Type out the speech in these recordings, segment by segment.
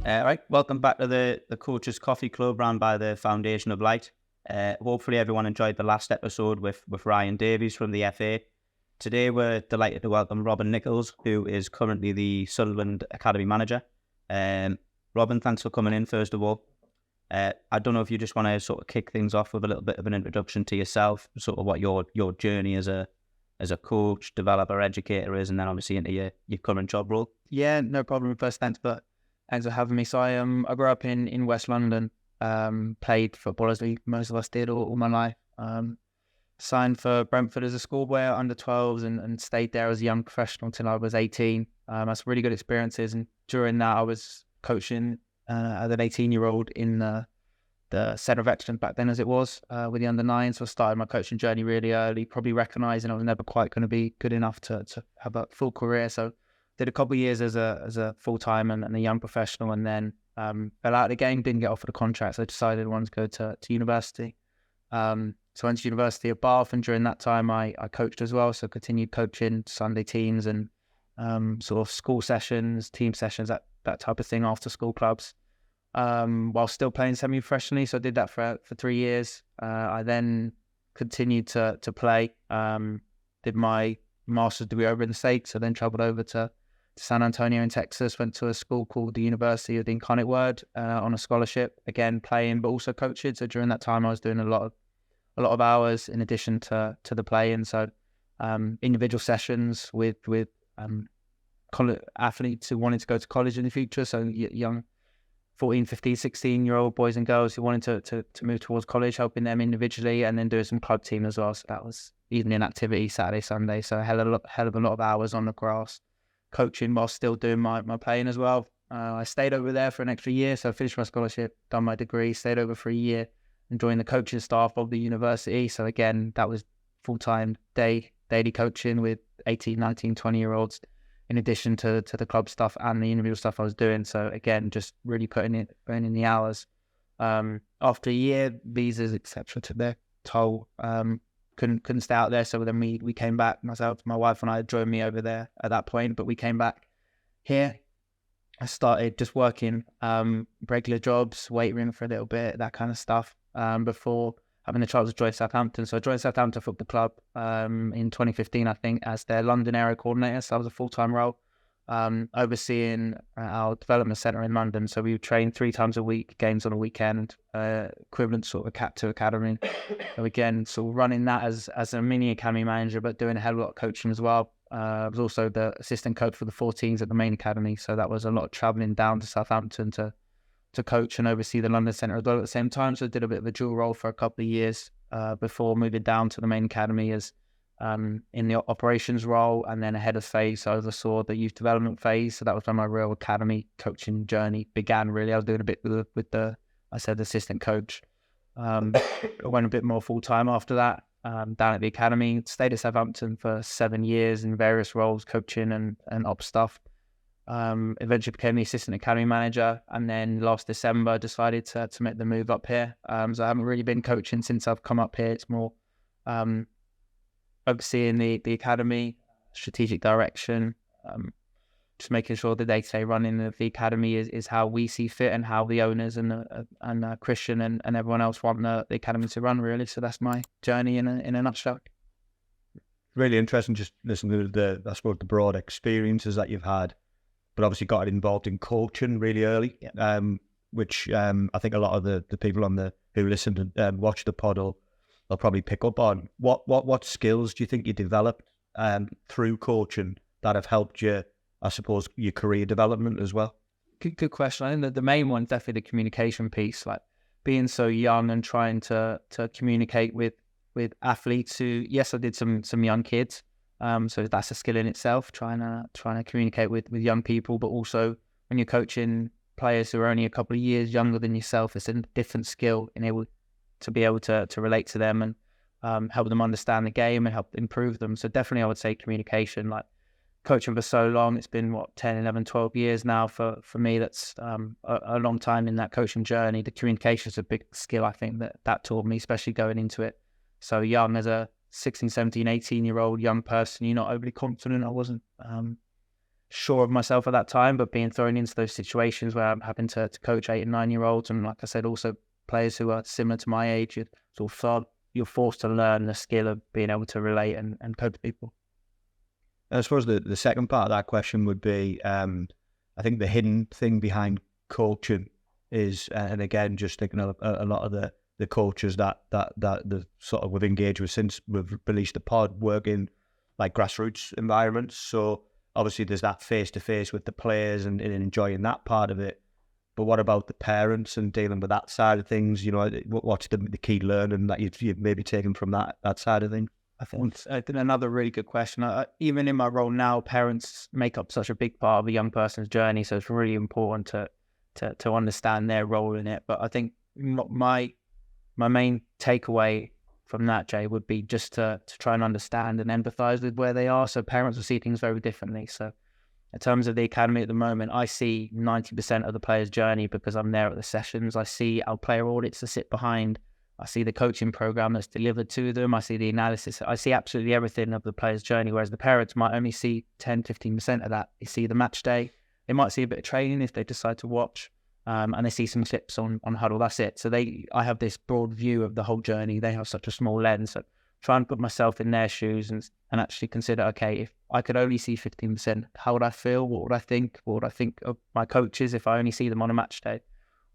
Right, welcome back to the Coaches Coffee Club run by the Foundation of Light. Hopefully everyone enjoyed the last episode with Ryan Davies from the FA. Today we're delighted to welcome Robin Nicholls, who is currently the Sunderland Academy Manager. Robin, thanks for coming in first of all. I don't know if you just want to sort of kick things off with a little bit of an introduction to yourself, sort of what your journey as a coach, developer, educator is, and then obviously into your current job role. Yeah, no problem. First, thanks for having me. So I grew up in West London, played football as most of us did all my life. Signed for Brentford as a schoolboy under 12s and stayed there as a young professional until I was 18. Had some really good experiences, and during that I was coaching as an 18-year-old in the Centre of Excellence back then, as it was, with the under-9s. So I started my coaching journey really early, probably recognising I was never quite going to be good enough to have a full career. So did a couple of years as a full-time and a young professional, and then fell out of the game, didn't get offered a contract, so I decided I wanted to go to university. So I went to University of Bath, and during that time I coached as well, so continued coaching Sunday teams and sort of school sessions, team sessions, that type of thing, after school clubs, while still playing semi-professionally. So I did that for 3 years. I then continued to play, did my master's degree over in the States. I then travelled over to San Antonio in Texas, went to a school called the University of the Incarnate Word on a scholarship, again playing but also coaching. So during that time I was doing a lot of hours in addition to the playing. So individual sessions with college athletes who wanted to go to college in the future, so young 14, 15, 16-year-old boys and girls who wanted to move towards college, helping them individually, and then doing some club team as well. So that was evening activity, Saturday, Sunday. So a hell of a lot of hours on the grass, coaching while still doing my playing as well. I stayed over there for an extra year, so I finished my scholarship, done my degree, stayed over for a year, and joined the coaching staff of the university. So again, that was full-time daily coaching with 18, 19, 20-year-olds, in addition to the club stuff and the individual stuff I was doing. So again, just really putting in the hours. After a year, visas, etc., took their toll. Couldn't stay out there, so then we came back. Myself, my wife and I joined me over there at that point, but we came back here. I started just working regular jobs, waiting room for a little bit, that kind of stuff, before having the chance to join Southampton. So I joined Southampton Football Club in 2015, I think, as their London area coordinator. So that was a full-time role, overseeing our development centre in London. So we would train 3 times a week, games on a weekend, equivalent sort of a Cat 2 academy. So again, sort of running that as a mini academy manager, but doing a hell of a lot of coaching as well. I was also the assistant coach for the 14s at the main academy. So that was a lot of travelling down to Southampton to coach and oversee the London Centre as well at the same time. So I did a bit of a dual role for a couple of years before moving down to the main academy as in the operations role, and then a head of phase. So I oversaw the youth development phase. So that was when my real academy coaching journey began, really. I was doing a bit with the assistant coach. I went a bit more full-time after that, down at the academy. Stayed at Southampton for 7 years in various roles, coaching and ops stuff. Eventually became the assistant academy manager, and then last December decided to make the move up here. So I haven't really been coaching since I've come up here. It's more overseeing the academy, strategic direction, just making sure the day-to-day running of the academy is how we see fit and how the owners and Christian and everyone else want the academy to run, really. So that's my journey in a nutshell. Really interesting just listening to the broad experiences that you've had, but obviously got involved in coaching really early, which I think a lot of the people who listen to watch the pod will probably pick up on. What skills do you think you developed through coaching that have helped you, I suppose, your career development as well? Good question. I think that the main one is definitely the communication piece, like being so young and trying to communicate with athletes who, yes, I did some young kids. So that's a skill in itself, trying to communicate with young people, but also when you're coaching players who are only a couple of years younger than yourself, it's a different skill in able to be able to relate to them and help them understand the game and help improve them. So definitely I would say communication, like coaching for so long. It's been 10, 11, 12 years now for me. That's a long time in that coaching journey. The communication is a big skill, I think, that taught me, especially going into it so young as a 16, 17, 18-year-old young person. You're not overly confident. I wasn't sure of myself at that time, but being thrown into those situations where I'm having to coach 8 and 9-year-olds, and like I said, also players who are similar to my age, you're forced to learn the skill of being able to relate and cope with people. I suppose the second part of that question would be, I think the hidden thing behind coaching is, and again, just thinking of a lot of the coaches that the sort of we've engaged with since we've released the pod, work in like grassroots environments. So obviously there's that face-to-face with the players and enjoying that part of it. But what about the parents and dealing with that side of things? You know, what's the key learning that you've maybe taken from that side of things? I think another really good question. Even in my role now, parents make up such a big part of a young person's journey, so it's really important to understand their role in it. But I think my main takeaway from that, Jay, would be just to try and understand and empathise with where they are. So parents will see things very differently. So in terms of the academy at the moment, I see 90% of the player's journey because I'm there at the sessions. I see our player audits that sit behind. I see the coaching program that's delivered to them. I see the analysis. I see absolutely everything of the player's journey, whereas the parents might only see 10, 15% of that. They see the match day. They might see a bit of training if they decide to watch, and they see some clips on Huddle. That's it. So I have this broad view of the whole journey. They have such a small lens. So try and put myself in their shoes and actually consider, okay, if I could only see 15%, how would I feel? What would I think? What would I think of my coaches if I only see them on a match day?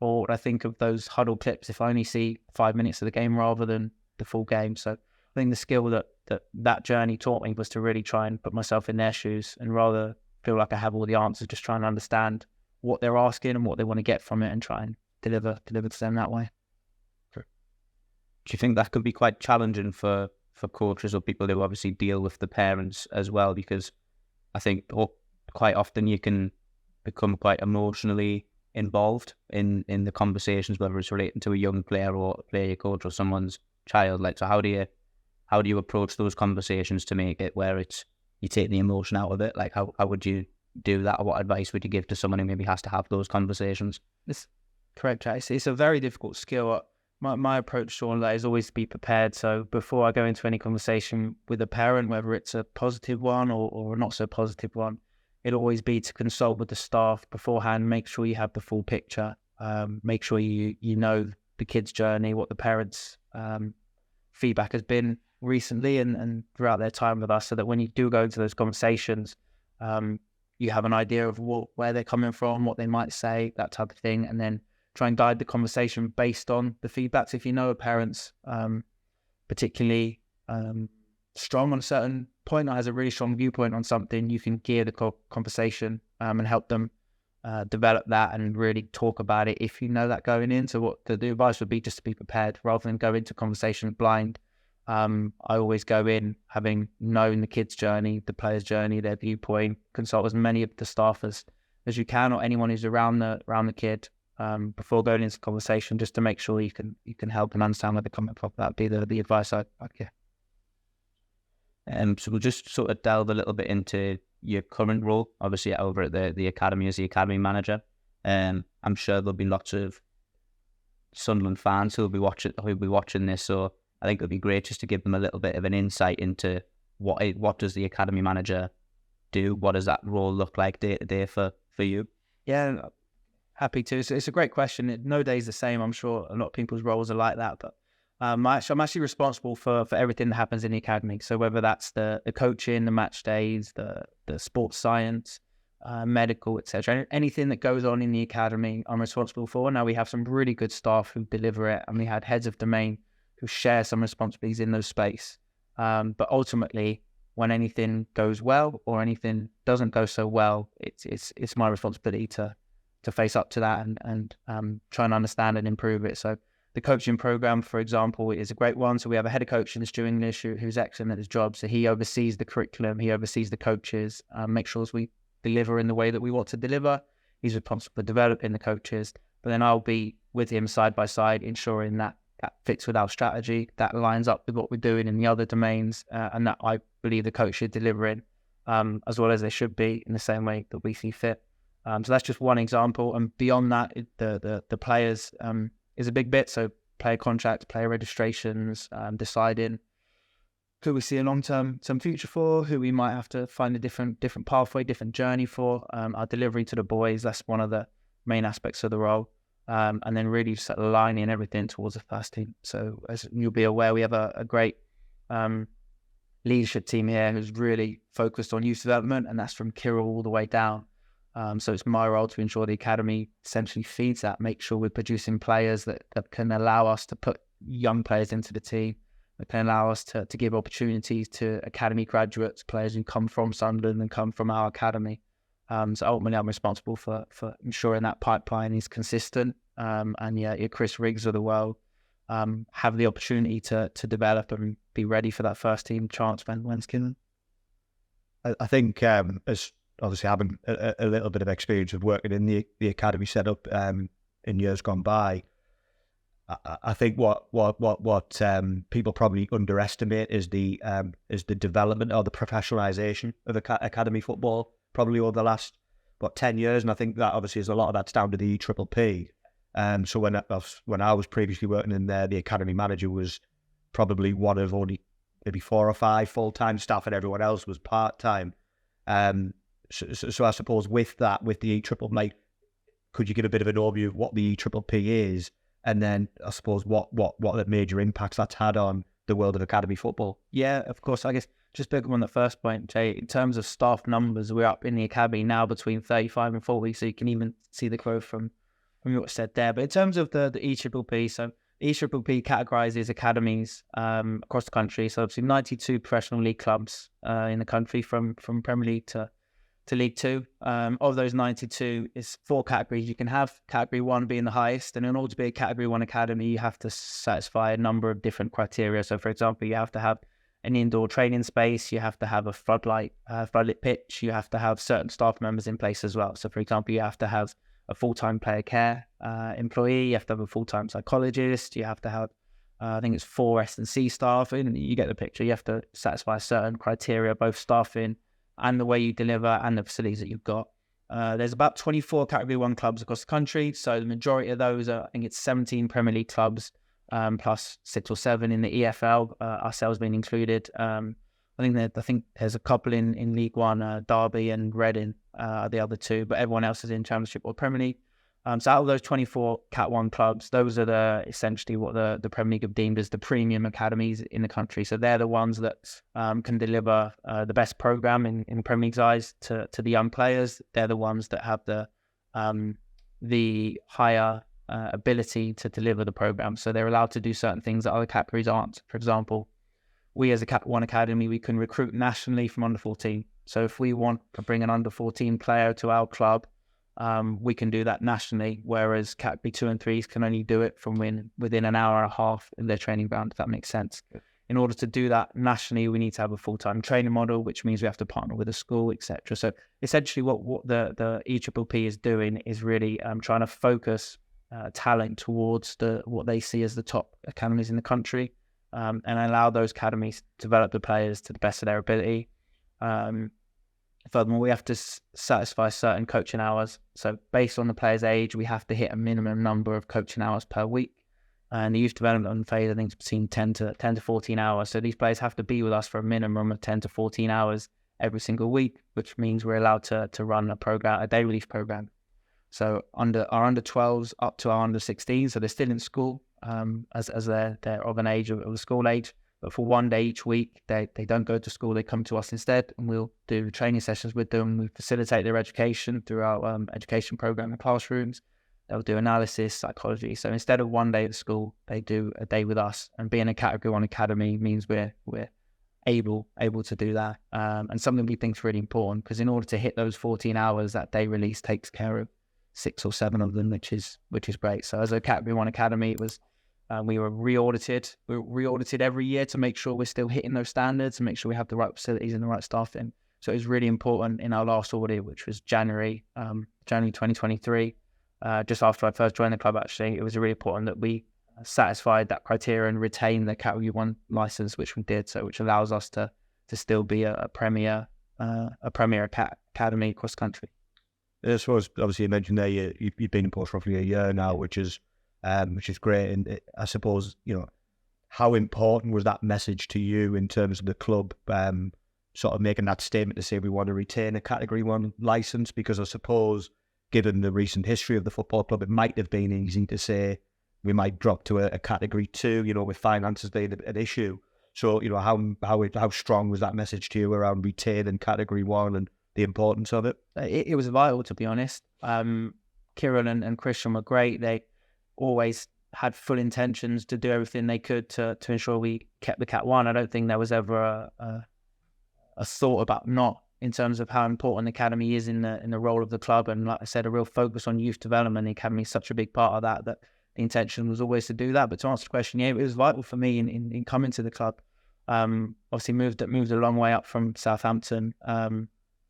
Or what would I think of those Huddle clips if I only see 5 minutes of the game rather than the full game? So I think the skill that journey taught me was to really try and put myself in their shoes and rather feel like I have all the answers, just try and understand what they're asking and what they want to get from it and try and deliver to them that way. Do you think that could be quite challenging for coaches or people who obviously deal with the parents as well? Because I think quite often you can become quite emotionally involved in the conversations, whether it's relating to a young player or a player coach or someone's child. Like, so how do you approach those conversations to make it where you take the emotion out of it? Like, how would you do that, or what advice would you give to someone who maybe has to have those conversations? That's correct, Jay. It's a very difficult skill. My approach to all of that is always to be prepared. So before I go into any conversation with a parent, whether it's a positive one or a not so positive one, it'll always be to consult with the staff beforehand, make sure you have the full picture, make sure you know the kid's journey, what the parents' feedback has been recently and throughout their time with us, so that when you do go into those conversations, you have an idea of where they're coming from, what they might say, that type of thing, and then try and guide the conversation based on the feedbacks. If you know a parent's particularly strong on a certain point or has a really strong viewpoint on something, you can gear the conversation and help them develop that and really talk about it if you know that going in. So what the advice would be, just to be prepared rather than go into conversations blind. I always go in having known the kid's journey, the player's journey, their viewpoint, consult as many of the staff as you can, or anyone who's around the kid before going into conversation, just to make sure you can help and understand where they're coming from. That'd be the advice I'd give. So we'll just sort of delve a little bit into your current role, obviously over at the academy as the academy manager. I'm sure there'll be lots of Sunderland fans who'll be watching this, so I think it'll be great just to give them a little bit of an insight into what does the academy manager do? What does that role look like day to day for you? Yeah, happy to. It's a great question. No day's the same. I'm sure a lot of people's roles are like that, but I'm actually responsible for everything that happens in the academy. So whether that's the coaching, the match days, the sports science, medical, etc., anything that goes on in the academy, I'm responsible for. Now we have some really good staff who deliver it, and we had heads of domain who share some responsibilities in those space. But ultimately, when anything goes well or anything doesn't go so well, it's my responsibility to face up to that and try and understand and improve it. So the coaching program, for example, is a great one. So we have a head of coaching, Stu English, who's excellent at his job. So he oversees the curriculum, he oversees the coaches, make sure we deliver in the way that we want to deliver. He's responsible for developing the coaches, but then I'll be with him side by side, ensuring that fits with our strategy, that lines up with what we're doing in the other domains, and that I believe the coach should deliver in, as well as they should be in the same way that we see fit. So that's just one example. And beyond that, the players is a big bit. So player contracts, player registrations, deciding who we see a long-term future for, who we might have to find a different pathway, different journey for. Our delivery to the boys, that's one of the main aspects of the role. And then really just aligning everything towards the first team. So as you'll be aware, we have a great leadership team here who's really focused on youth development, and that's from Kirill all the way down. So it's my role to ensure the academy essentially feeds that, make sure we're producing players that can allow us to put young players into the team, that can allow us to give opportunities to academy graduates, players who come from Sunderland and come from our academy. So ultimately, I'm responsible for ensuring that pipeline is consistent. And your Chris Riggs of the world have the opportunity to develop and be ready for that first team chance when's given. I think as obviously having a little bit of experience of working in the academy setup in years gone by, I think what people probably underestimate is the development or the professionalisation of academy football probably over the last 10 years, and I think that obviously is a lot of that's down to the EPPP. So when I was previously working in there, the academy manager was probably one of only maybe 4 or 5 full-time staff, and everyone else was part-time. So I suppose with the EPPP, could you give a bit of an overview of what the EPPP is, and then I suppose what the major impacts that's had on the world of academy football? Yeah, of course. I guess just picking on the first point, Jay, in terms of staff numbers, we're up in the academy now between 35 and 40, so you can even see the growth from what said there. But in terms of the EPPP, so EPPP categorises academies across the country. So obviously 92 professional league clubs in the country from Premier League to League 2. Of those 92, is 4 categories you can have. Category 1 being the highest, and in order to be a Category 1 academy, you have to satisfy a number of different criteria. So, for example, you have to have an indoor training space, you have to have a floodlit pitch, you have to have certain staff members in place as well. So, for example, you have to have a full-time player care employee, you have to have a full-time psychologist, you have to have, I think it's 4 S&C staff, and you get the picture. You have to satisfy certain criteria, both staffing and the way you deliver and the facilities that you've got. There's about 24 Category 1 clubs across the country, so the majority of those are, I think it's 17 Premier League clubs, plus 6 or 7 in the EFL, ourselves being included. I think there's a couple in League 1, Derby and Reading, the other 2, but everyone else is in Championship or Premier League. So out of those 24 Cat 1 clubs, those are essentially what the Premier League have deemed as the premium academies in the country. So they're the ones that can deliver the best programme in Premier League's eyes to the young players. They're the ones that have the higher ability to deliver the programme. So they're allowed to do certain things that other categories aren't. For example, we as a Cat 1 academy, we can recruit nationally from under 14. So if we want to bring an under 14 player to our club, we can do that nationally, whereas Category 2 and 3s can only do it from within an hour and a half in their training ground, if that makes sense. In order to do that nationally, we need to have a full-time training model, which means we have to partner with a school, etc. So essentially what the EPPP is doing is really trying to focus talent towards what they see as the top academies in the country, and allow those academies to develop the players to the best of their ability. Furthermore, we have to satisfy certain coaching hours. So based on the player's age, we have to hit a minimum number of coaching hours per week. And the youth development phase, I think, is between 10 to 14 hours. So these players have to be with us for a minimum of 10 to 14 hours every single week, which means we're allowed to run a day release program. So our under 12s up to our under 16s, so they're still in school as they're of an age of the school age. But for one day each week, they don't go to school, they come to us instead, and we'll do training sessions with them. We facilitate their education through our education program in classrooms. They'll do analysis, psychology. So instead of one day at school, they do a day with us. And being a Category 1 academy means we're able to do that. And something we think is really important, because in order to hit those 14 hours, that day release takes care of 6 or 7 of them, which is great. So as a Category 1 academy, it was we were re-audited. We're re-audited every year to make sure we're still hitting those standards and make sure we have the right facilities and the right staffing. So it was really important in our last audit, which was January 2023, just after I first joined the club. Actually, it was really important that we satisfied that criteria and retained the Category 1 license, which we did. So which allows us to still be a premier academy across country. I suppose obviously you mentioned there you've been in post roughly a year now, which is great. And I suppose how important was that message to you in terms of the club sort of making that statement to say we want to retain a Category 1 licence? Because I suppose, given the recent history of the football club, it might have been easy to say we might drop to a Category 2, you know, with finances being an issue. So, you know, how strong was that message to you around retaining Category 1 and the importance of it? It was vital, to be honest. Kieran and Christian were great. They always had full intentions to do everything they could to ensure we kept the Cat 1. I don't think there was ever a thought about not, in terms of how important the academy is in the role of the club. And like I said, a real focus on youth development. The academy is such a big part of that the intention was always to do that. But to answer the question, yeah, it was vital for me in coming to the club. Obviously moved a long way up from Southampton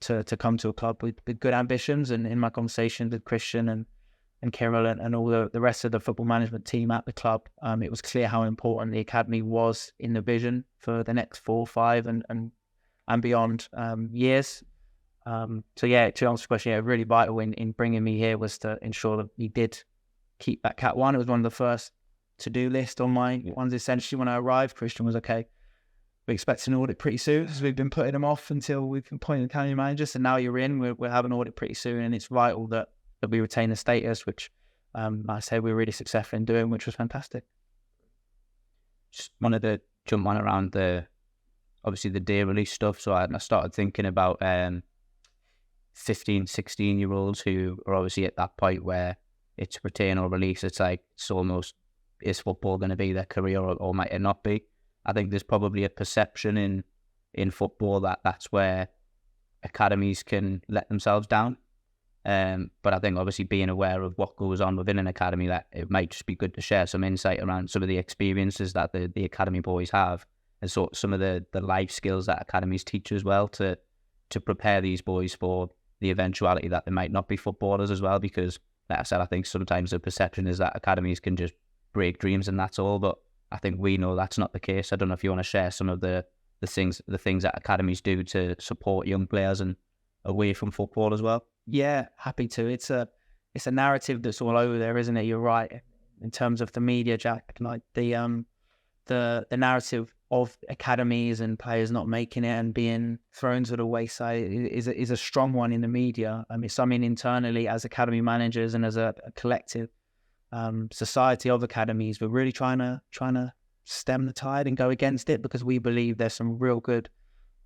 to come to a club with good ambitions. And in my conversations with Christian and Kieran and all the rest of the football management team at the club, it was clear how important the academy was in the vision for the next 4, 5 and beyond years. So yeah, to answer the question, yeah, really vital in bringing me here was to ensure that we did keep that Cat 1. It was one of the first to-do list on my ones. Essentially, when I arrived, Christian was okay. We expect an audit pretty soon, because we've been putting them off until we've appointed academy managers. And now you're in, we'll have an audit pretty soon, and it's vital that we retain the status, which like I said, we were really successful in doing, which was fantastic. Just wanted to jump on around obviously the day release stuff. So I started thinking about 15, 16-year-olds who are obviously at that point where it's retain or release. It's like, it's almost, is football going to be their career or might it not be? I think there's probably a perception in football that's where academies can let themselves down. But I think obviously being aware of what goes on within an academy, that it might just be good to share some insight around some of the experiences that the academy boys have, and sort of some of the life skills that academies teach as well to prepare these boys for the eventuality that they might not be footballers as well. Because like I said, I think sometimes the perception is that academies can just break dreams and that's all, but I think we know that's not the case. I don't know if you want to share some of the things that academies do to support young players and away from football as well. Yeah, happy to. It's a narrative that's all over there, isn't it? You're right in terms of the media, Jack. Like the narrative of academies and players not making it and being thrown to the wayside is a strong one in the media. I mean, something internally as academy managers and as a collective society of academies, we're really trying to stem the tide and go against it, because we believe there's some real good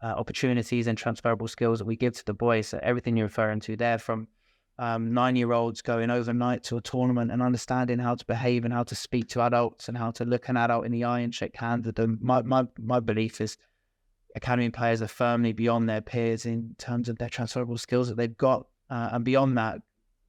opportunities and transferable skills that we give to the boys. So everything you're referring to there, from 9-year-olds going overnight to a tournament and understanding how to behave and how to speak to adults and how to look an adult in the eye and shake hands with them. My belief is academy players are firmly beyond their peers in terms of their transferable skills that they've got, and beyond that,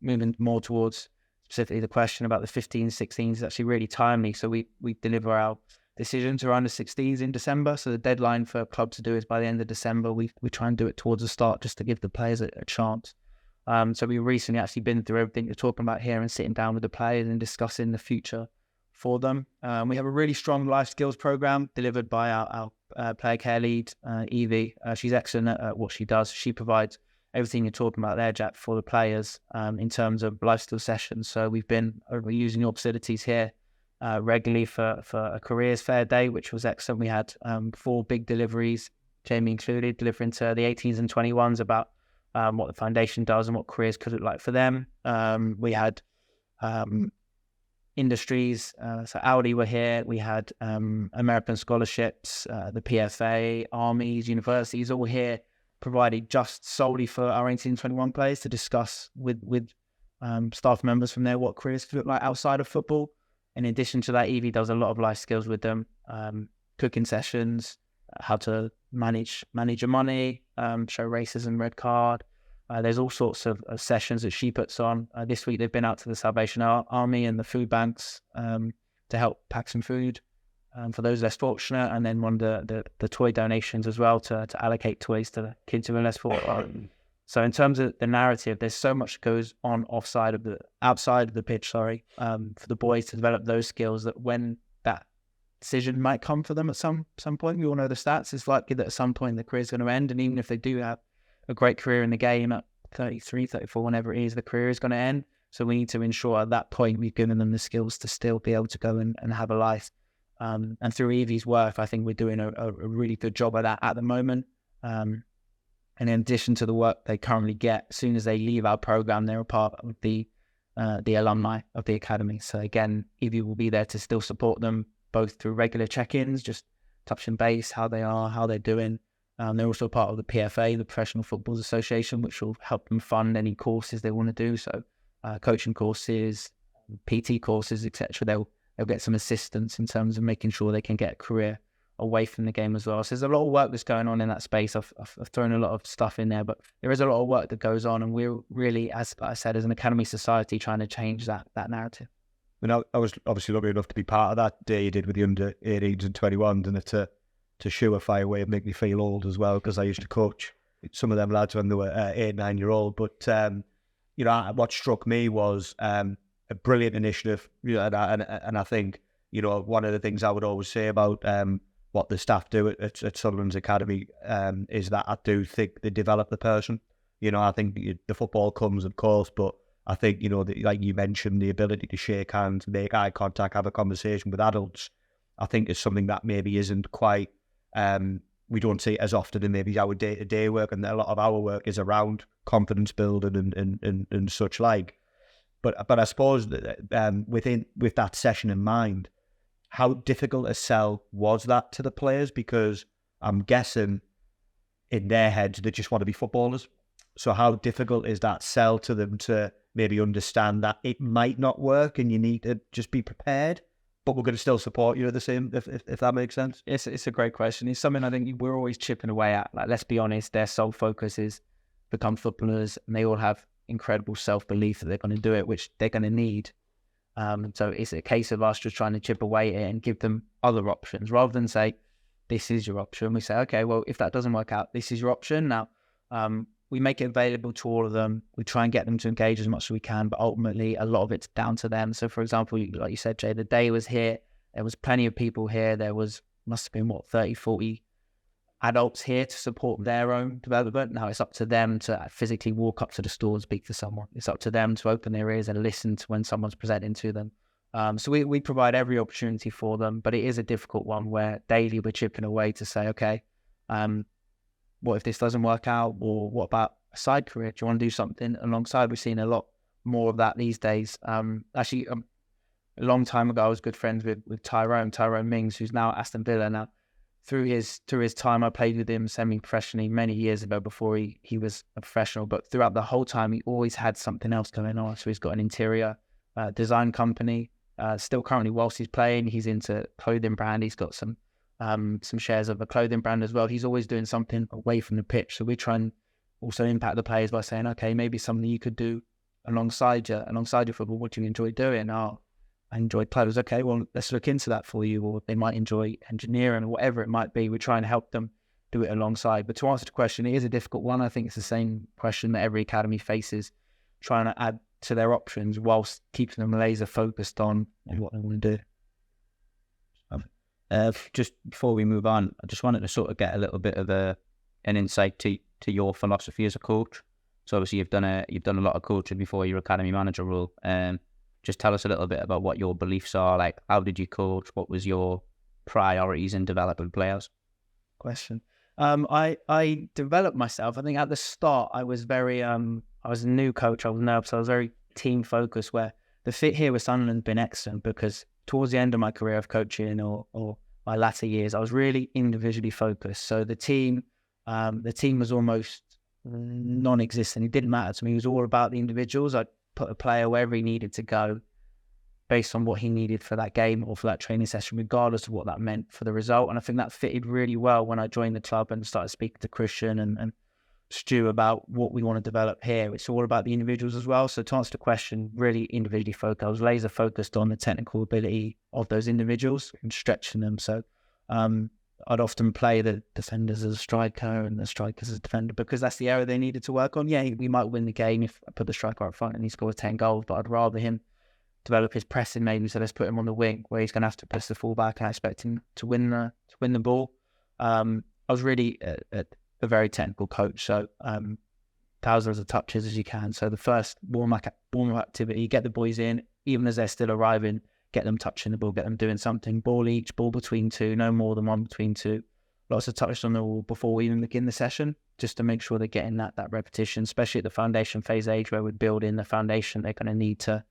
moving more towards specifically the question about the 15, 16s is actually really timely. So we deliver our decisions around the 16s in December. So the deadline for a club to do is by the end of December. We try and do it towards the start just to give the players a chance. So we recently actually been through everything you're talking about here and sitting down with the players and discussing the future for them. We have a really strong life skills program delivered by our player care lead, Evie. She's excellent at what she does. She provides everything you're talking about there, Jack, for the players in terms of life skill sessions. So we're using your facilities here regularly for a careers fair day, which was excellent. We had 4 big deliveries, Jamie included, delivering to the 18s and 21s about what the foundation does and what careers could look like for them. We had industries, so Audi were here. We had American scholarships, the PFA, armies, universities, all here, provided just solely for our 18 and 21 players to discuss with staff members from there what careers could look like outside of football. In addition to that, Evie does a lot of life skills with them, cooking sessions, how to manage your money, show racism, red card. There's all sorts of sessions that she puts on. This week they've been out to the Salvation Army and the food banks to help pack some food for those less fortunate, and then one of the toy donations as well to allocate toys to the kids who are less fortunate. So in terms of the narrative, there's so much that goes on outside of the pitch, for the boys to develop those skills, that when that decision might come for them at some point, we all know the stats, it's likely that at some point the career is going to end. And even if they do have a great career in the game at 33, 34, whenever it is, the career is going to end. So we need to ensure at that point we've given them the skills to still be able to go and have a life And through Evie's work, I think we're doing a really good job of that at the moment. And in addition to the work they currently get, as soon as they leave our program, they're a part of the alumni of the academy. So again, Evie will be there to still support them, both through regular check-ins, just touching base, how they are, how they're doing. They're also part of the PFA, the Professional Football Association, which will help them fund any courses they want to do. So coaching courses, PT courses, etc. They'll get some assistance in terms of making sure they can get a career away from the game as well. So there's a lot of work that's going on in that space. I've thrown a lot of stuff in there, but there is a lot of work that goes on, and we're really, as I said, as an academy society, trying to change that narrative. I was obviously lucky enough to be part of that day you did with the under 18s and 21s, and it's a surefire way of making me feel old as well, because I used to coach some of them lads when they were 8, 9-year-old. But what struck me was a brilliant initiative, and I think one of the things I would always say about what the staff do at Sunderland's academy is that I do think they develop the person. I think the football comes, of course, but I think like you mentioned, the ability to shake hands, make eye contact, have a conversation with adults, I think is something that maybe isn't quite we don't see it as often in maybe our day-to-day work, and a lot of our work is around confidence building and such like. But I suppose that, with that session in mind, how difficult a sell was that to the players? Because I'm guessing in their heads they just want to be footballers. So how difficult is that sell to them to maybe understand that it might not work and you need to just be prepared, but we're going to still support you at the same, if that makes sense? It's a great question. It's something I think we're always chipping away at. Like, let's be honest, their sole focus is become footballers, and they all have incredible self-belief that they're going to do it, which they're going to need. So it's a case of us just trying to chip away at it and give them other options, rather than say, this is your option. We say, okay, well, if that doesn't work out, this is your option. Now, we make it available to all of them. We try and get them to engage as much as we can, but ultimately a lot of it's down to them. So for example, like you said, Jay, the day was here. There was plenty of people here. There must have been 30, 40 adults here to support their own development. Now it's up to them to physically walk up to the store and speak to someone. It's up to them to open their ears and listen to when someone's presenting to them. So we provide every opportunity for them, but it is a difficult one where daily we're chipping away to say, okay, what if this doesn't work out? Or what about a side career? Do you want to do something alongside? We're seeing a lot more of that these days. Actually, a long time ago, I was good friends with Tyrone Mings, who's now at Aston Villa. Now, through his time, I played with him semi-professionally many years ago before he was a professional. But throughout the whole time, he always had something else going on. So he's got an interior design company. Still currently, whilst he's playing, he's into clothing brand. He's got some shares of a clothing brand as well. He's always doing something away from the pitch. So we try and also impact the players by saying, okay, maybe something you could do alongside your football. What do you enjoy doing? Oh, I enjoy clothes. Okay, well, let's look into that for you. Or they might enjoy engineering or whatever it might be. We try and help them do it alongside. But to answer the question, it is a difficult one. I think it's the same question that every academy faces, trying to add to their options whilst keeping them laser focused on what they want to do. Just before we move on, I just wanted to sort of get a little bit of an insight to your philosophy as a coach. So obviously you've done a lot of coaching before your academy manager role. Just tell us a little bit about what your beliefs are. Like, how did you coach? What was your priorities in developing players? Question. I developed myself. I think at the start I was very I was a new coach. I was nervous. I was very team focused. Where the fit here with Sunderland has been excellent, because towards the end of my career of coaching or my latter years, I was really individually focused. So the team was almost non-existent. It didn't matter to me. It was all about the individuals. I'd put a player wherever he needed to go based on what he needed for that game or for that training session, regardless of what that meant for the result. And I think that fitted really well when I joined the club and started speaking to Christian and Stu about what we want to develop here. It's all about the individuals as well. So to answer the question, really individually focused. I was laser focused on the technical ability of those individuals and stretching them. So I'd often play the defenders as a striker and the strikers as a defender, because that's the area they needed to work on. Yeah, we might win the game if I put the striker up front and he scores 10 goals, but I'd rather him develop his pressing maybe. So let's put him on the wing where he's going to have to press the fullback, and I expect him to win the ball. I was really a very technical coach, so thousands of touches as you can. So the first warm-up activity, get the boys in, even as they're still arriving, get them touching the ball, get them doing something. Ball each, ball between two, no more than one between two. Lots of touches on the ball before we even begin the session, just to make sure they're getting that repetition, especially at the foundation phase age where we're building the foundation they're going to need to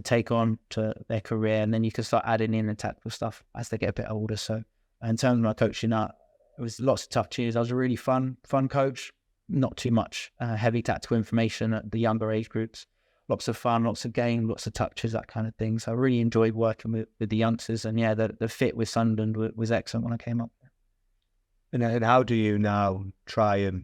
take on to their career. And then you can start adding in the tactical stuff as they get a bit older. So in terms of my coaching, it was lots of tough years. I was a really fun coach, not too much heavy tactical information at the younger age groups. Lots of fun, lots of game, lots of touches, that kind of thing. So I really enjoyed working with the youngsters. And yeah, the fit with Sunderland was excellent when I came up. And how do you now try and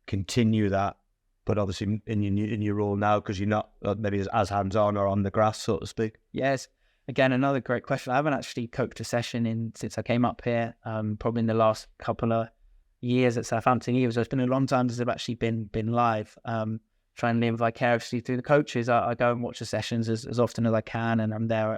continue that, but obviously in your role now, because you're not maybe as hands-on or on the grass, so to speak? Yes. Again, another great question. I haven't actually coached a session since I came up here, probably in the last couple of years at Southampton either. So it's been a long time since I've actually been live. Trying to live vicariously through the coaches. I go and watch the sessions as often as I can, and I'm there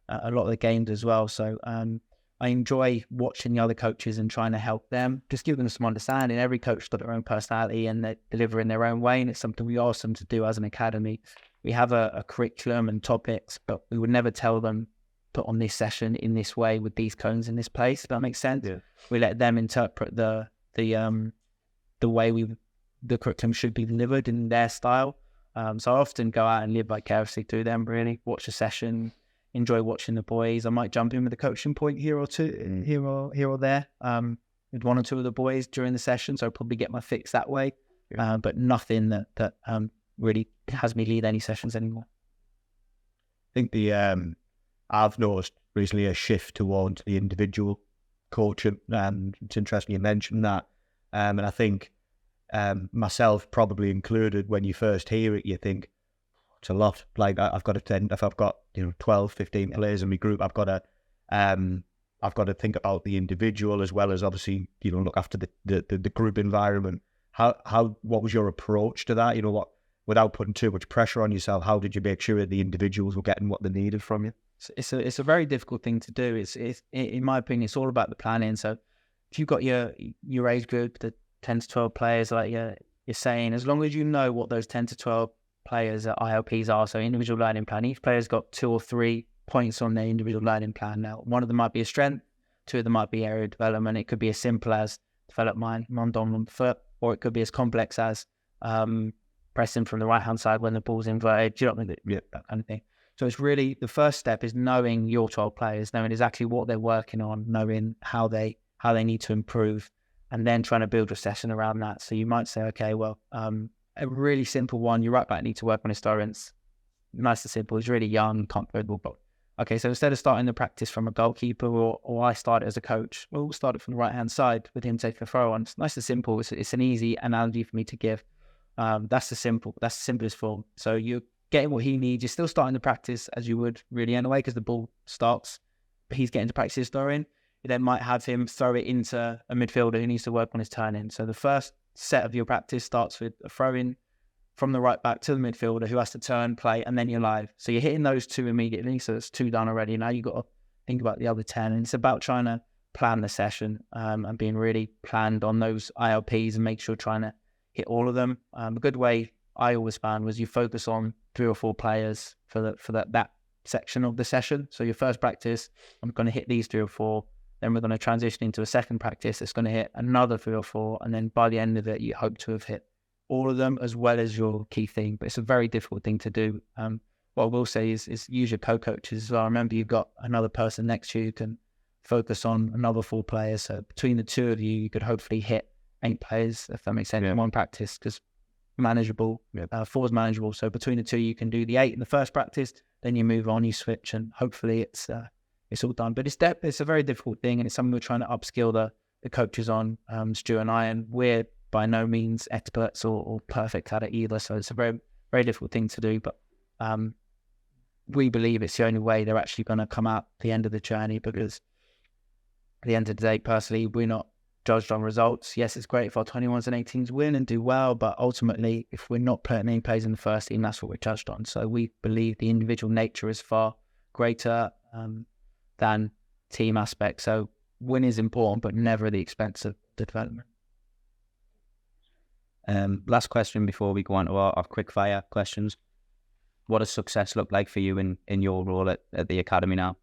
at a lot of the games as well. So I enjoy watching the other coaches and trying to help them, just give them some understanding. Every coach's got their own personality and they deliver in their own way, and it's something we ask them to do as an academy. We have a curriculum and topics, but we would never tell them, put on this session in this way with these cones in this place. If that makes sense. Yeah. We let them interpret the way the curriculum should be delivered in their style. So I often go out and live vicariously through them, really. Watch a session, enjoy watching the boys. I might jump in with a coaching point here or there with one or two of the boys during the session. So I'll probably get my fix that way. Yeah. But nothing that really has me lead any sessions anymore. I think I've noticed recently a shift towards the individual coaching. It's interesting you mentioned that. And I think myself probably included, when you first hear it, you think it's a lot. Like I've got to tend, if I've got 12, 15 players in my group, I've got to think about the individual as well as obviously look after the group environment. What was your approach to that? Without putting too much pressure on yourself, how did you make sure that the individuals were getting what they needed from you? It's a very difficult thing to do. It's in my opinion, it's all about the planning. So if you've got your age group, the 10 to 12 players, like you're saying, as long as you know what those 10 to 12 players at ILPs are, so individual learning plan, each player's got 2 or 3 points on their individual learning plan. Now, one of them might be a strength, 2 of them might be area development. It could be as simple as develop my non-dominant foot, or it could be as complex as pressing from the right-hand side when the ball's inverted. Do you know what I mean? That kind of thing. So it's really, the first step is knowing your 12 players, knowing exactly what they're working on, knowing how they need to improve, and then trying to build a session around that. So you might say, okay, well, a really simple one, your right back need to work on his tolerance. Nice and simple. He's really young, can't throw the ball. But okay, so instead of starting the practice from a goalkeeper or I start it as a coach, we'll start it from the right-hand side with him taking a throw on. It's nice and simple. It's an easy analogy for me to give. That's the simplest form. So you're getting what he needs. You're still starting the practice as you would really anyway, because the ball starts, but he's getting to practice throwing. You then might have him throw it into a midfielder who needs to work on his turn-in. So the first set of your practice starts with a throw-in from the right back to the midfielder who has to turn, play, and then you're live. So you're hitting those 2 immediately, so it's 2 done already. Now you've got to think about the other 10, and it's about trying to plan the session and being really planned on those ILPs and make sure trying to hit all of them. A good way I always found was you focus on 3 or 4 players for that section of the session. So your first practice, I'm going to hit these 3 or 4. Then we're going to transition into a second practice that's going to hit another 3 or 4. And then by the end of it, you hope to have hit all of them as well as your key thing. But it's a very difficult thing to do. What I will say is use your co-coaches as well. Remember, you've got another person next to you who can focus on another 4 players. So between the 2 of you, you could hopefully hit 8 players, if that makes sense, in one practice, because manageable. 4 is manageable. So between the 2, you can do the 8 in the first practice. Then you move on, you switch, and hopefully it's all done. But it's a very difficult thing, and it's something we're trying to upskill the coaches on, Stu and I, and we're by no means experts or perfect at it either. So it's a very, very difficult thing to do. But we believe it's the only way they're actually going to come out the end of the journey, because at the end of the day, personally, we're not judged on results. Yes, it's great if our 21s and 18s win and do well, but ultimately, if we're not putting any players in the first team, that's what we're judged on. So we believe the individual nature is far greater than team aspect. So win is important, but never at the expense of the development. Last question before we go on to our quick fire questions. what does success look like for you in your role at the academy now?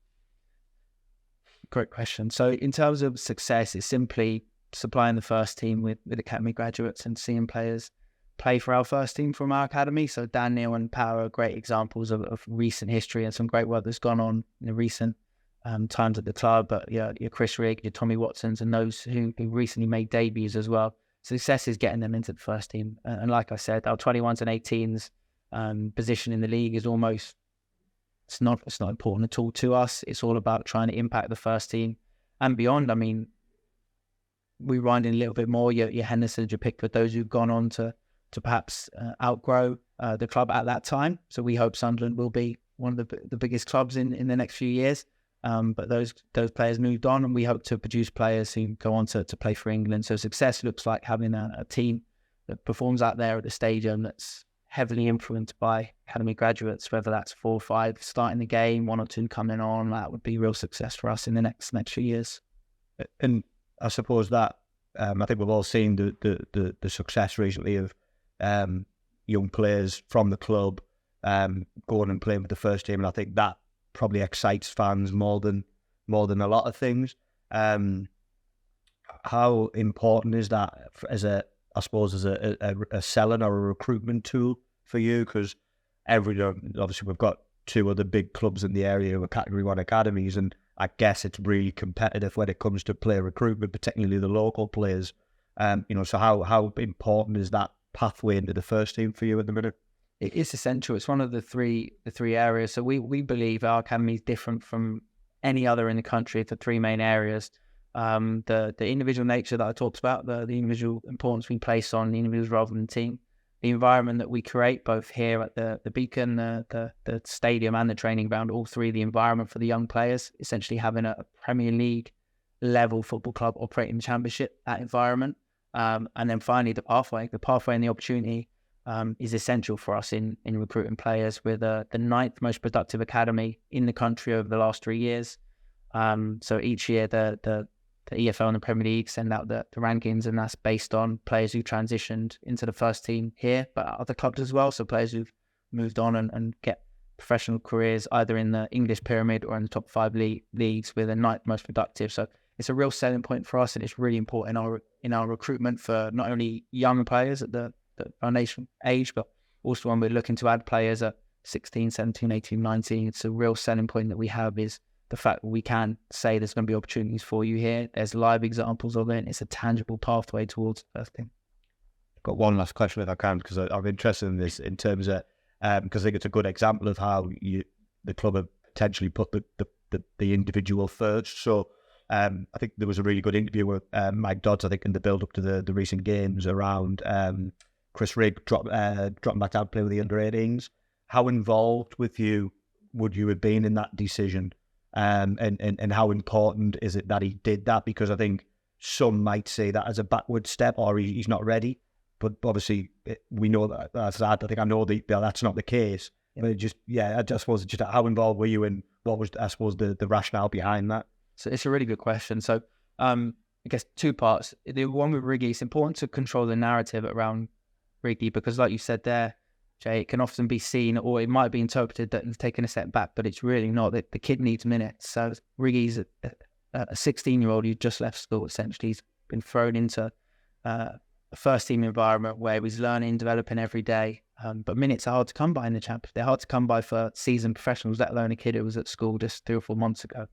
Great question. So in terms of success, it's simply supplying the first team with academy graduates and seeing players play for our first team from our academy. So Dan, Neil and Power are great examples of recent history and some great work that's gone on in the recent times at the club. But your Chris Rigg, your Tommy Watsons and those who recently made debuts as well. Success is getting them into the first team. And like I said, our 21s and 18s position in the league is almost, it's not important at all to us. It's all about trying to impact the first team and beyond. I mean, we wind in a little bit more. Your Hendersons, your Pickford, those who've gone on to perhaps outgrow the club at that time. So we hope Sunderland will be one of the biggest clubs in the next few years. But those players moved on, and we hope to produce players who go on to play for England. So success looks like having a team that performs out there at the stadium that's heavily influenced by academy graduates, whether that's 4 or 5 starting the game, 1 or 2 coming on. That would be real success for us in the next few years. And I suppose that I think we've all seen the success recently of young players from the club going and playing with the first team, and I think that probably excites fans more than a lot of things. How important is that as a selling or a recruitment tool for you? Because obviously we've got 2 other big clubs in the area who are Category 1 academies, and I guess it's really competitive when it comes to player recruitment, particularly the local players. So how important is that pathway into the first team for you at the minute? It's essential. It's one of the three areas. So we believe our academy is different from any other in the country for 3 main areas. The individual nature that I talked about, the individual importance we place on the individuals rather than the team, the environment that we create both here at the Beacon, the stadium and the training ground, all 3, the environment for the young players, essentially having a Premier League level football club operating the Championship, that environment. And then finally the pathway and the opportunity is essential for us in recruiting players. We're the 9th most productive academy in the country over the last 3 years. So each year the EFL and the Premier League send out the rankings, and that's based on players who transitioned into the first team here, but other clubs as well. So players who've moved on and get professional careers either in the English pyramid or in the top 5 leagues. We're the 9th most productive. So it's a real selling point for us, and it's really important in our recruitment for not only young players at the foundation age, but also when we're looking to add players at 16, 17, 18, 19. It's a real selling point that we have is the fact that we can say there's going to be opportunities for you here. There's live examples of it. It's a tangible pathway towards the first team. I've got one last question if I can, because I'm interested in this in terms of, because I think it's a good example of how the club have potentially put the individual first. So I think there was a really good interview with Mike Dodds, I think, in the build-up to the recent games around Chris Rigg dropping back down to play with the under-18s. How involved with you would you have been in that decision? And how important is it that he did that? Because I think some might say that as a backward step, or he's not ready. But obviously, we know that's I think I know that's not the case. Yeah. But I suppose just how involved were you, and what was, I suppose, the rationale behind that? So it's a really good question. So I guess 2 parts. The one with Riggy, it's important to control the narrative around Riggy, because like you said there, Jay, it can often be seen, or it might be interpreted that he's taken a step back, but it's really not. The kid needs minutes. So Riggy's a 16-year-old who just left school, essentially. He's been thrown into a first-team environment where he's learning, developing every day. But minutes are hard to come by in the Championship. They're hard to come by for seasoned professionals, let alone a kid who was at school just 3 or 4 months ago.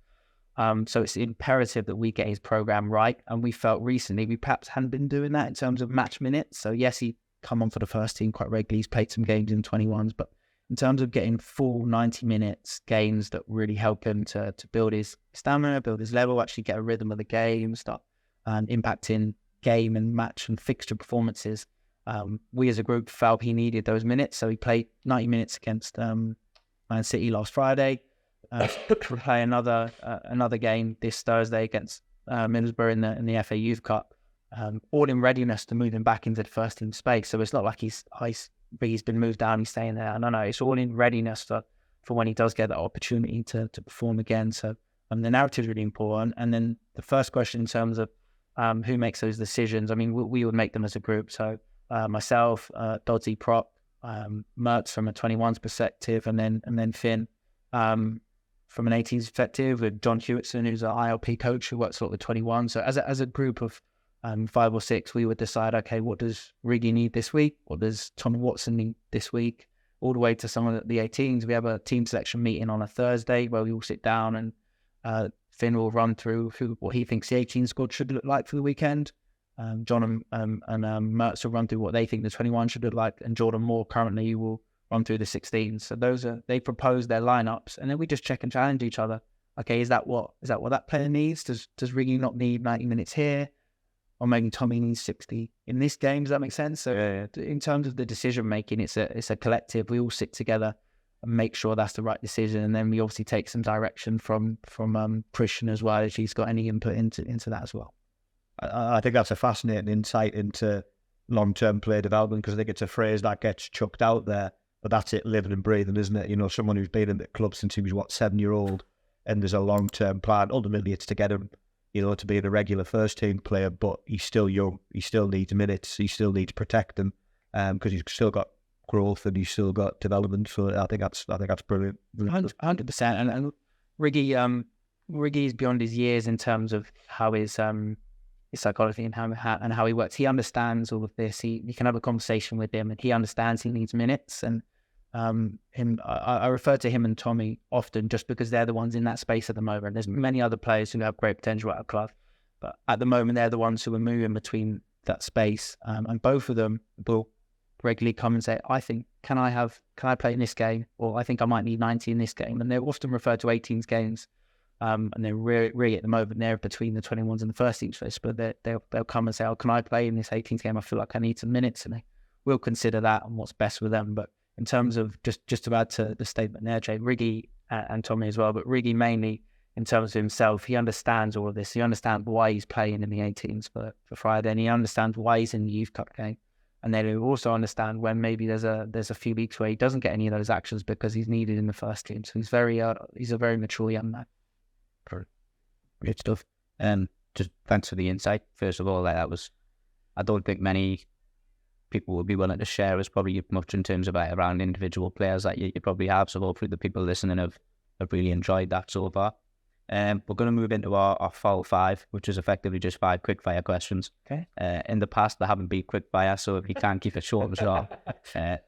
So it's imperative that we get his program right. And we felt recently we perhaps hadn't been doing that in terms of match minutes. So yes, he come on for the first team quite regularly. He's played some games in 21s, but in terms of getting full 90 minutes games that really help him to build his stamina, build his level, actually get a rhythm of the game, start impacting game and match and fixture performances. We as a group felt he needed those minutes, so he played 90 minutes against Man City last Friday. We'll play another game this Thursday against Middlesbrough in the FA Youth Cup. All in readiness to move him back into the first team space. So it's not like he's been moved down, he's staying there. No, it's all in readiness for when he does get that opportunity to perform again. So the narrative is really important. And then the first question in terms of who makes those decisions, I mean, we would make them as a group. So myself, Doddsy, Prop, Mertz from a 21s perspective, and then Finn from an 18s perspective, with John Hewitson, who's an ILP coach who works a lot with 21. So as a group of 5 or 6, we would decide, okay, what does Riggy need this week? What does Tommy Watson need this week? All the way to some of the 18s. We have a team selection meeting on a Thursday where we all sit down, and Finn will run through what he thinks the 18 squad should look like for the weekend. John and Mertz will run through what they think the 21 should look like, and Jordan Moore currently will run through the 16s. So they propose their lineups, and then we just check and challenge each other. Okay, is that what that player needs? Does Riggy not need 90 minutes here? Or maybe Tommy needs 60 in this game. Does that make sense? So in terms of the decision making, it's a collective. We all sit together and make sure that's the right decision, and then we obviously take some direction from Christian as well, if he's got any input into that as well. I think that's a fascinating insight into long-term player development, because I think it's a phrase that gets chucked out there, but that's it, living and breathing, isn't it? You know, someone who's been in the club since he was 7-year-old, and there's a long-term plan. Ultimately, it's to get him, you know, to be a regular first-team player, but he's still young. He still needs minutes. He still needs protecting, because he's still got growth and he's still got development. So I think that's brilliant. 100%. And Riggy is beyond his years in terms of how his psychology and how he works. He understands all of this. You can have a conversation with him, and he understands he needs minutes. And I refer to him and Tommy often just because they're the ones in that space at the moment. There's many other players who have great potential at our club, but at the moment they're the ones who are moving between that space. And both of them will regularly come and say, I think, can I play in this game? Or I think I might need 90 in this game. And they're often referred to 18s games. And they're really at the moment, they're between the 21s and the first team space, but they'll come and say, oh, can I play in this 18s game? I feel like I need some minutes, and we'll consider that and what's best for them. But in terms of just to add to the statement there, Jay, Riggy and Tommy as well, but Riggy mainly in terms of himself, he understands all of this. He understands why he's playing in the 18s for Friday, and he understands why he's in the Youth Cup game. And then he'll also understand when maybe there's a few weeks where he doesn't get any of those actions because he's needed in the first team. So he's a very mature young man. Great stuff. Just thanks for the insight. First of all, I don't think many people would be willing to share as probably much in terms of around individual players that you probably have. So hopefully the people listening have really enjoyed that so far. We're going to move into our Foul 5, which is effectively just 5 quick-fire questions. Okay. In the past, they haven't been quick-fire, so if you can keep it short and sharp,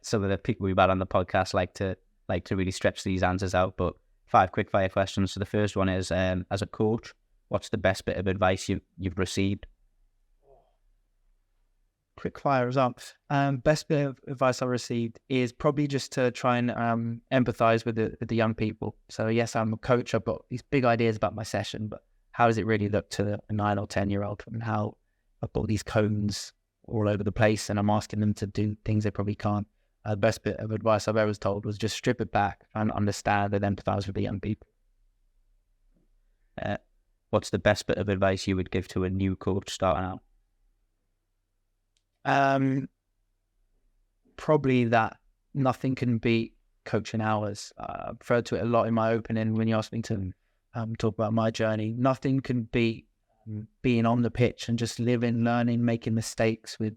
some of the people we've had on the podcast like to really stretch these answers out. But 5 quick-fire questions. So the first one is, as a coach, what's the best bit of advice you've received? Quick fire as well. Best bit of advice I received is probably just to try and empathize with the young people. So yes, I'm a coach. I've got these big ideas about my session, but how does it really look to a 9 or 10-year-old? And how I've got these cones all over the place, and I'm asking them to do things they probably can't. The best bit of advice I've ever was told was just strip it back and understand and empathize with the young people. What's the best bit of advice you would give to a new coach starting out? Probably that nothing can beat coaching hours. I referred to it a lot in my opening when you asked me to talk about my journey. Nothing can beat being on the pitch and just living, learning, making mistakes with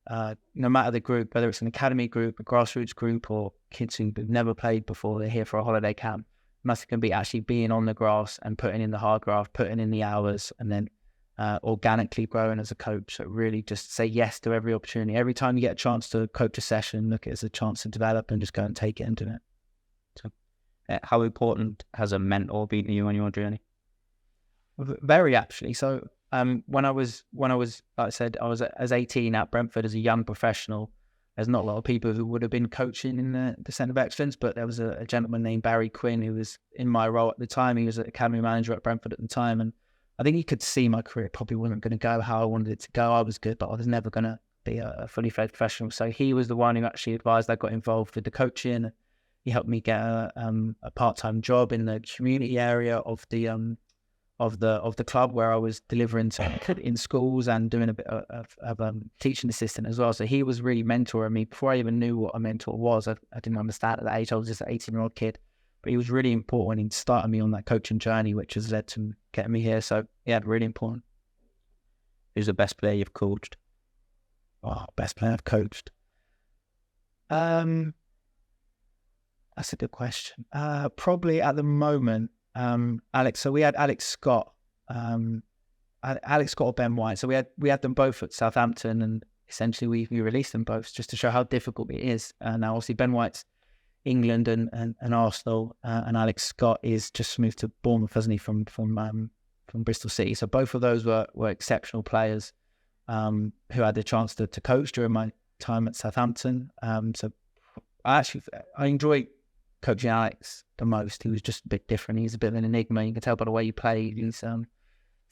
no matter the group, whether it's an academy group, a grassroots group, or kids who've never played before, they're here for a holiday camp. Nothing can beat actually being on the grass and putting in the hard graft, putting in the hours, and then organically growing as a coach. So really just say yes to every opportunity. Every time you get a chance to coach a session, look at it as a chance to develop and just go and take it and do it. So, how important has a mentor been to you on your journey? Very, actually. So when I was, like I said, I was as 18 at Brentford as a young professional. There's not a lot of people who would have been coaching in the Centre of Excellence, but there was a gentleman named Barry Quinn who was in my role at the time. He was an academy manager at Brentford at the time, and I think he could see my career probably wasn't going to go how I wanted it to go. I was good, but I was never going to be a fully fledged professional. So he was the one who actually advised I got involved with the coaching. He helped me get a part-time job in the community area of the club where I was delivering in schools and doing a bit of teaching assistant as well. So he was really mentoring me before I even knew what a mentor was. I didn't understand at that age. I was just an 18-year-old kid. But he was really important. He started me on that coaching journey, which has led to getting me here. So, yeah, really important. Who's the best player you've coached? Oh, best player I've coached. That's a good question. Probably at the moment, Alex. So we had Alex Scott, Alex Scott or Ben White. So we had them both at Southampton, and essentially we released them both just to show how difficult it is. Now, obviously, Ben White's England and Arsenal, and Alex Scott is just moved to Bournemouth, hasn't he, from Bristol City. So both of those were exceptional players who had the chance to coach during my time at Southampton. So I enjoy coaching Alex the most. He was just a bit different. He's a bit of an enigma. You can tell by the way he played. He's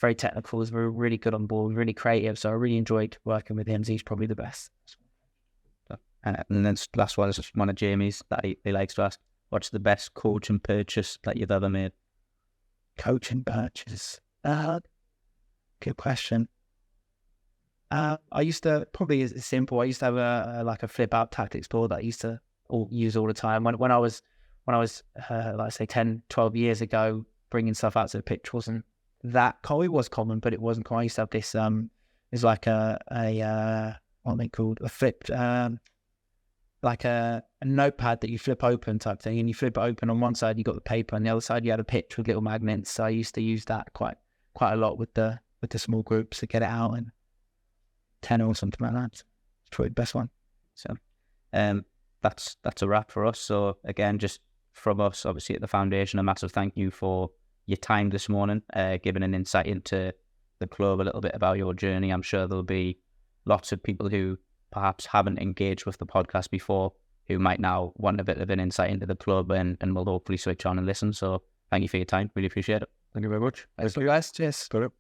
very technical. He's really good on ball, really creative. So I really enjoyed working with him. He's probably the best. And then last one is one of Jamie's that he likes to ask. What's the best coaching purchase that you've ever made? Coaching purchase? Good question. I used to, probably as simple, I used to have a flip out tactics board that I used to use all the time. When I was like say 10, 12 years ago, bringing stuff out to the pitch wasn't that common. It was common, but it wasn't common. I used to have this, it's like what are they called? A flipped, like a notepad that you flip open type thing, and you flip it open. On one side you got the paper, and the other side you had a pitch with little magnets. So I used to use that quite a lot with the small groups to get it out, and 10 or something like that. It's probably the best one. So, that's a wrap for us. So again, just from us, obviously at the foundation, a massive thank you for your time this morning, giving an insight into the club, a little bit about your journey. I'm sure there'll be lots of people who perhaps haven't engaged with the podcast before, who might now want a bit of an insight into the club and will hopefully switch on and listen. So thank you for your time. Really appreciate it. Thank you very much. Thanks, guys. Cheers. Got it.